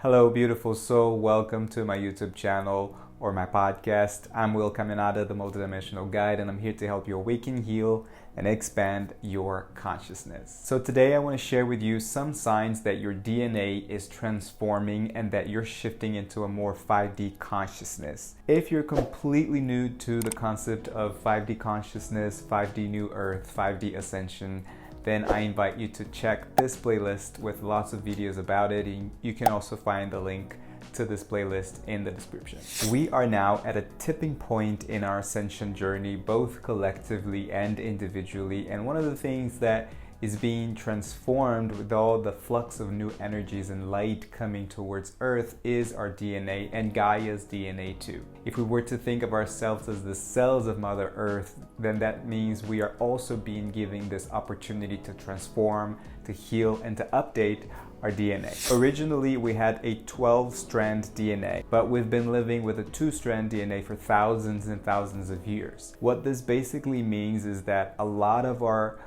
Hello, beautiful soul. Welcome to my YouTube channel or my podcast. I'm Caminada, the multidimensional guide, and I'm here to help you awaken, heal, and expand your consciousness. So today I want to share with you some signs that your DNA is transforming and that you're shifting into a more 5D consciousness. If you're completely new to the concept of 5D consciousness, 5D New Earth, 5D Ascension, then I invite you to check this playlist with lots of videos about it. And you can also find the link to this playlist in the description. We are now at a tipping point in our ascension journey, both collectively and individually. And one of the things that is being transformed with all the flux of new energies and light coming towards Earth is our DNA and Gaia's DNA too. If we were to think of ourselves as the cells of Mother Earth, then that means we are also being given this opportunity to transform, to heal, and to update our DNA. Originally, we had a 12-strand DNA, but we've been living with a 2-strand DNA for thousands and thousands of years. What this basically means is that a lot of our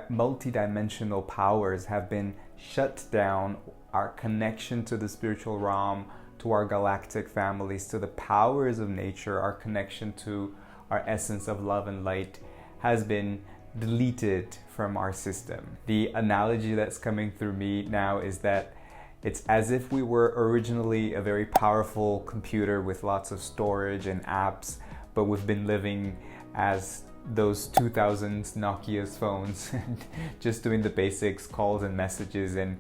multidimensional powers have been shut down. Our connection to the spiritual realm, to our galactic families, to the powers of nature, our connection to our essence of love and light has been deleted from our system. The analogy that's coming through me now is that it's as if we were originally a very powerful computer with lots of storage and apps, but we've been living as those 2000s Nokia's phones, just doing the basics, calls and messages, and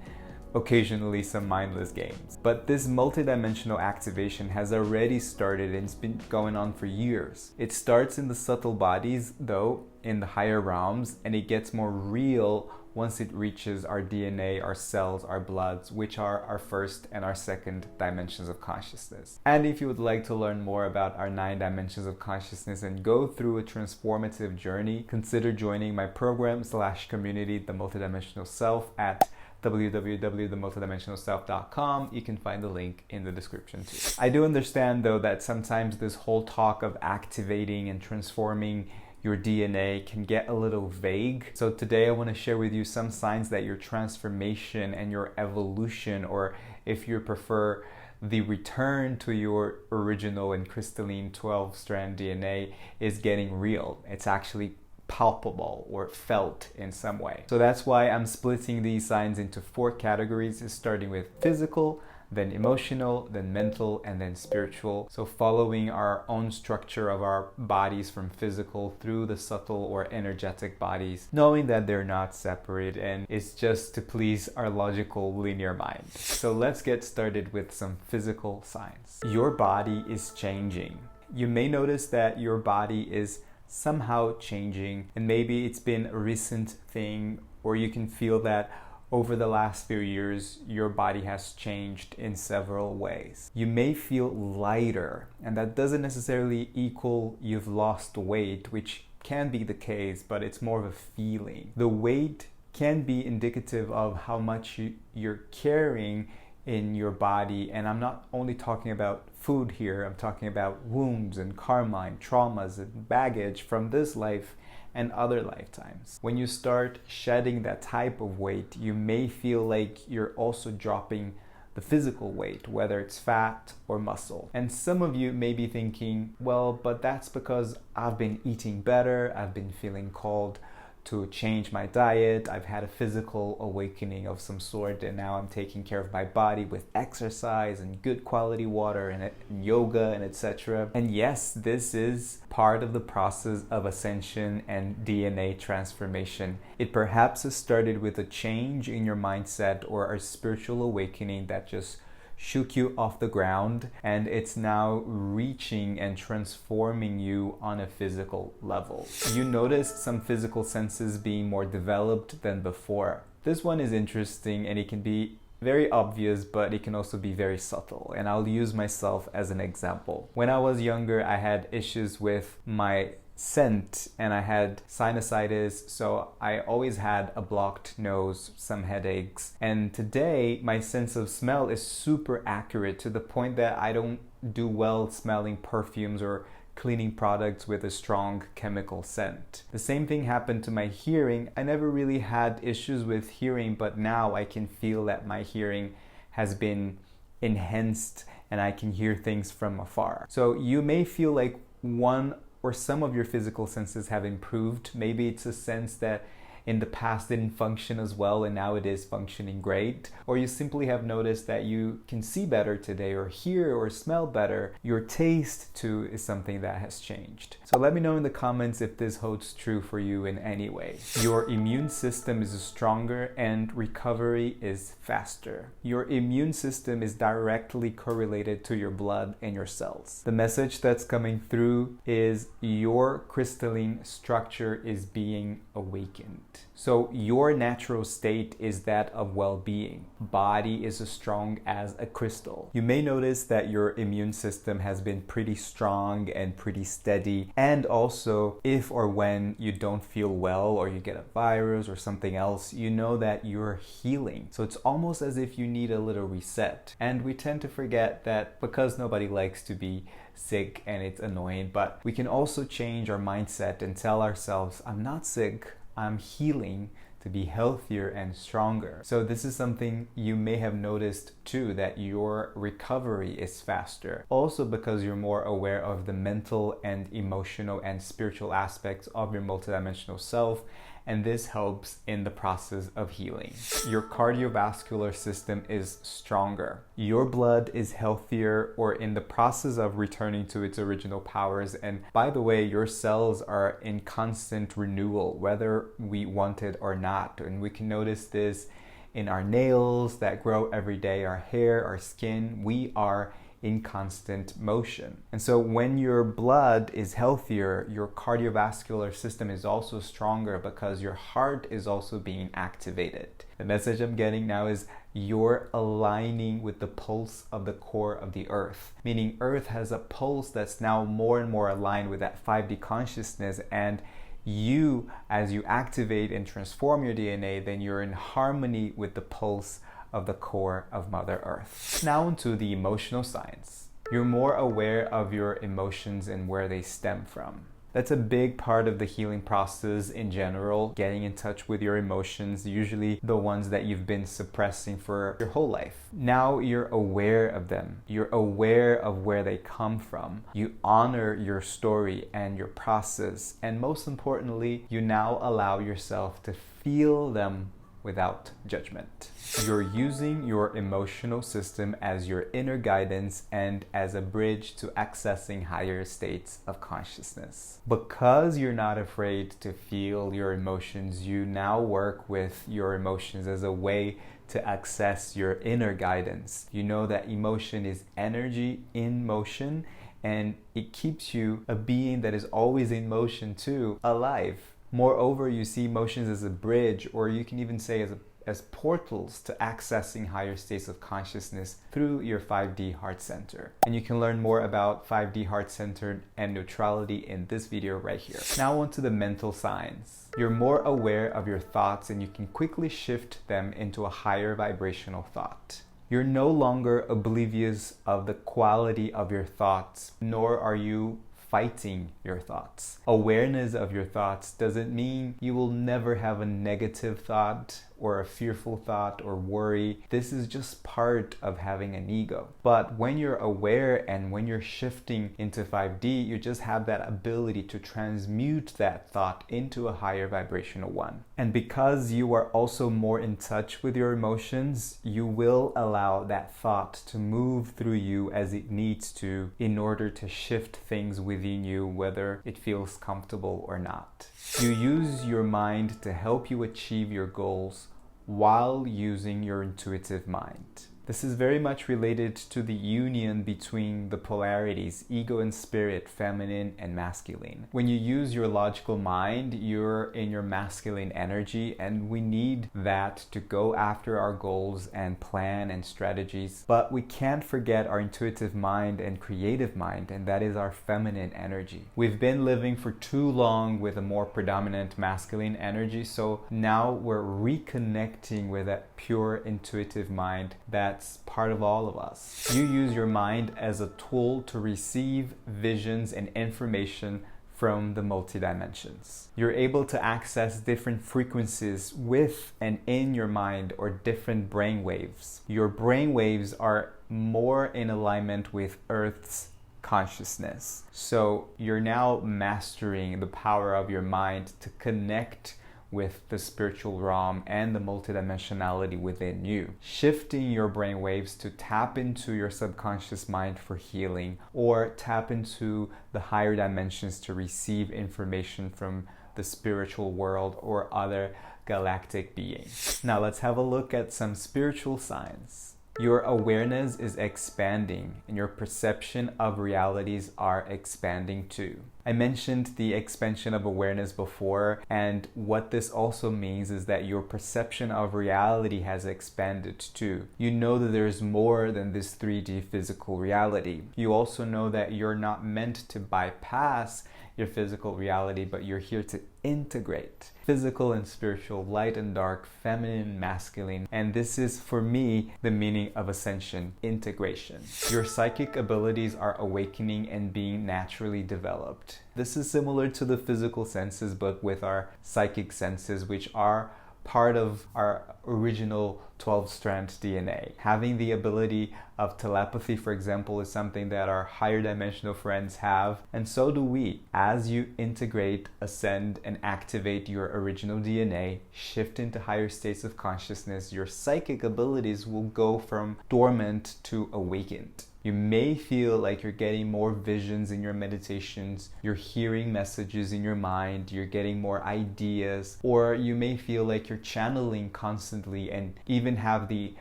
occasionally some mindless games. But this multidimensional activation has already started and it's been going on for years. It starts in the subtle bodies, though, in the higher realms, and it gets more real once it reaches our DNA, our cells, our bloods, which are our first and our second dimensions of consciousness. And if you would like to learn more about our 9 dimensions of consciousness and go through a transformative journey, consider joining my program/community, The Multidimensional Self, at www.themultidimensionalself.com. You can find the link in the description too. I do understand though that sometimes this whole talk of activating and transforming your DNA can get a little vague. So today I want to share with you some signs that your transformation and your evolution, or if you prefer, the return to your original and crystalline 12-strand DNA is getting real. It's actually palpable or felt in some way. So that's why I'm splitting these signs into 4 categories, starting with physical, then emotional, then mental, and then spiritual. So following our own structure of our bodies from physical through the subtle or energetic bodies, knowing that they're not separate and it's just to please our logical linear mind. So let's get started with some physical signs. Your body is changing. You may notice that your body is somehow changing, and maybe it's been a recent thing, or you can feel that over the last few years, your body has changed in several ways. You may feel lighter, and that doesn't necessarily equal you've lost weight, which can be the case, but it's more of a feeling. The weight can be indicative of how much you're carrying in your body, and I'm not only talking about food here, I'm talking about wounds and karma and traumas and baggage from this life and other lifetimes. When you start shedding that type of weight, you may feel like you're also dropping the physical weight, whether it's fat or muscle. And some of you may be thinking, well, but that's because I've been eating better, I've been feeling called to change my diet, I've had a physical awakening of some sort, and now I'm taking care of my body with exercise and good quality water and yoga and etc. And yes, this is part of the process of ascension and DNA transformation. It perhaps has started with a change in your mindset or a spiritual awakening that just shook you off the ground, and it's now reaching and transforming you on a physical level. You noticed some physical senses being more developed than before. This one is interesting, and it can be very obvious, but it can also be very subtle, and I'll use myself as an example. When I was younger, I had issues with my scent and I had sinusitis, so I always had a blocked nose, some headaches, and today my sense of smell is super accurate to the point that I don't do well smelling perfumes or cleaning products with a strong chemical scent. The same thing happened to my hearing. I never really had issues with hearing, but now I can feel that my hearing has been enhanced and I can hear things from afar. So you may feel like one or some of your physical senses have improved. Maybe it's a sense that in the past didn't function as well and now it is functioning great. Or you simply have noticed that you can see better today or hear or smell better. Your taste too is something that has changed. So let me know in the comments if this holds true for you in any way. Your immune system is stronger and recovery is faster. Your immune system is directly correlated to your blood and your cells. The message that's coming through is your crystalline structure is being awakened. So your natural state is that of well-being. Body is as strong as a crystal. You may notice that your immune system has been pretty strong and pretty steady. And also, if or when you don't feel well or you get a virus or something else, you know that you're healing. So it's almost as if you need a little reset. And we tend to forget that because nobody likes to be sick and it's annoying, but we can also change our mindset and tell ourselves, I'm not sick, I'm healing to be healthier and stronger. So this is something you may have noticed too, that your recovery is faster. Also because you're more aware of the mental and emotional and spiritual aspects of your multidimensional self, and this helps in the process of healing. Your cardiovascular system is stronger. Your blood is healthier or in the process of returning to its original powers. And by the way, your cells are in constant renewal, whether we want it or not. And we can notice this in our nails that grow every day, our hair, our skin. We are in constant motion. And so when your blood is healthier, your cardiovascular system is also stronger because your heart is also being activated. The message I'm getting now is you're aligning with the pulse of the core of the earth, meaning earth has a pulse that's now more and more aligned with that 5D consciousness, and you, as you activate and transform your DNA, then you're in harmony with the pulse of the core of Mother Earth. Now into the emotional science. You're more aware of your emotions and where they stem from. That's a big part of the healing process in general, getting in touch with your emotions, usually the ones that you've been suppressing for your whole life. Now you're aware of them. You're aware of where they come from. You honor your story and your process. And most importantly, you now allow yourself to feel them without judgment. You're using your emotional system as your inner guidance and as a bridge to accessing higher states of consciousness. Because you're not afraid to feel your emotions, you now work with your emotions as a way to access your inner guidance. You know that emotion is energy in motion, and it keeps you, a being that is always in motion too, alive. Moreover, you see emotions as a bridge, or you can even say as portals to accessing higher states of consciousness through your 5D heart center. And you can learn more about 5D heart center and neutrality in this video right here. Now on to the mental science. You're more aware of your thoughts and you can quickly shift them into a higher vibrational thought. You're no longer oblivious of the quality of your thoughts, nor are you fighting your thoughts. Awareness of your thoughts doesn't mean you will never have a negative thought or a fearful thought or worry. This is just part of having an ego. But when you're aware and when you're shifting into 5D, you just have that ability to transmute that thought into a higher vibrational one. And because you are also more in touch with your emotions, you will allow that thought to move through you as it needs to in order to shift things within you, whether it feels comfortable or not. You use your mind to help you achieve your goals while using your intuitive mind. This is very much related to the union between the polarities, ego and spirit, feminine and masculine. When you use your logical mind, you're in your masculine energy, and we need that to go after our goals and plan and strategies. But we can't forget our intuitive mind and creative mind, and that is our feminine energy. We've been living for too long with a more predominant masculine energy, so now we're reconnecting with that pure intuitive mind that's part of all of us. You use your mind as a tool to receive visions and information from the multi-dimensions. You're able to access different frequencies with and in your mind, or different brain waves. Your brain waves are more in alignment with Earth's consciousness. So you're now mastering the power of your mind to connect with the spiritual realm and the multidimensionality within you, shifting your brain waves to tap into your subconscious mind for healing, or tap into the higher dimensions to receive information from the spiritual world or other galactic beings. Now let's have a look at some spiritual signs. Your awareness is expanding and your perception of realities are expanding too. I mentioned the expansion of awareness before, and what this also means is that your perception of reality has expanded too. You know that there's more than this 3D physical reality. You also know that you're not meant to bypass your physical reality, but you're here to integrate physical and spiritual, light and dark, feminine, masculine. And this is, for me, the meaning of ascension, integration. Your psychic abilities are awakening and being naturally developed. This is similar to the physical senses, but with our psychic senses, which are part of our original 12-strand DNA. Having the ability of telepathy, for example, is something that our higher dimensional friends have, and so do we. As you integrate, ascend, and activate your original DNA, shift into higher states of consciousness, your psychic abilities will go from dormant to awakened. You may feel like you're getting more visions in your meditations, you're hearing messages in your mind, you're getting more ideas, or you may feel like you're channeling constantly and even have the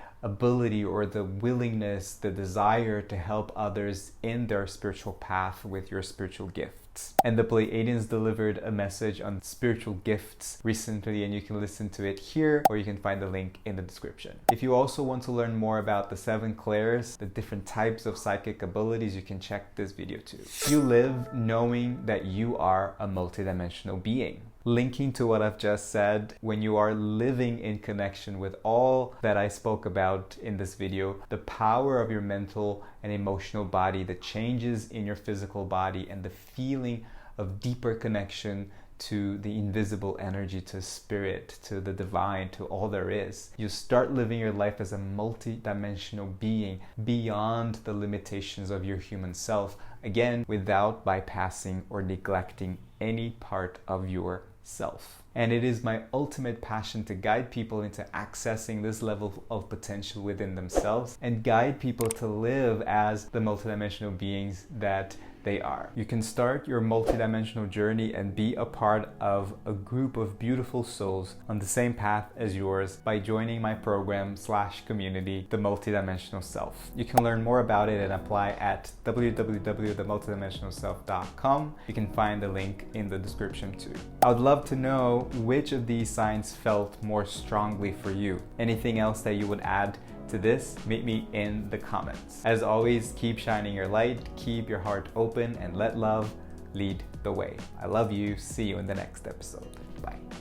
ability or the willingness, the desire to help others in their spiritual path with your spiritual gifts. And the Pleiadians delivered a message on spiritual gifts recently, and you can listen to it here, or you can find the link in the description. If you also want to learn more about the 7 clairs, the different types of psychic abilities, you can check this video too. You live knowing that you are a multidimensional being. Linking to what I've just said, when you are living in connection with all that I spoke about in this video, the power of your mental and emotional body, the changes in your physical body, and the feeling of deeper connection to the invisible energy, to spirit, to the divine, to all there is. You start living your life as a multi-dimensional being beyond the limitations of your human self, again, without bypassing or neglecting any part of your self. And it is my ultimate passion to guide people into accessing this level of potential within themselves and guide people to live as the multidimensional beings that they are. You can start your multidimensional journey and be a part of a group of beautiful souls on the same path as yours by joining my program / community, The Multidimensional Self. You can learn more about it and apply at www.themultidimensionalself.com. You can find the link in the description too. I would love to know which of these signs felt more strongly for you. Anything else that you would add to this, meet me in the comments. As always, keep shining your light, keep your heart open, and let love lead the way. I love you. See you in the next episode. Bye.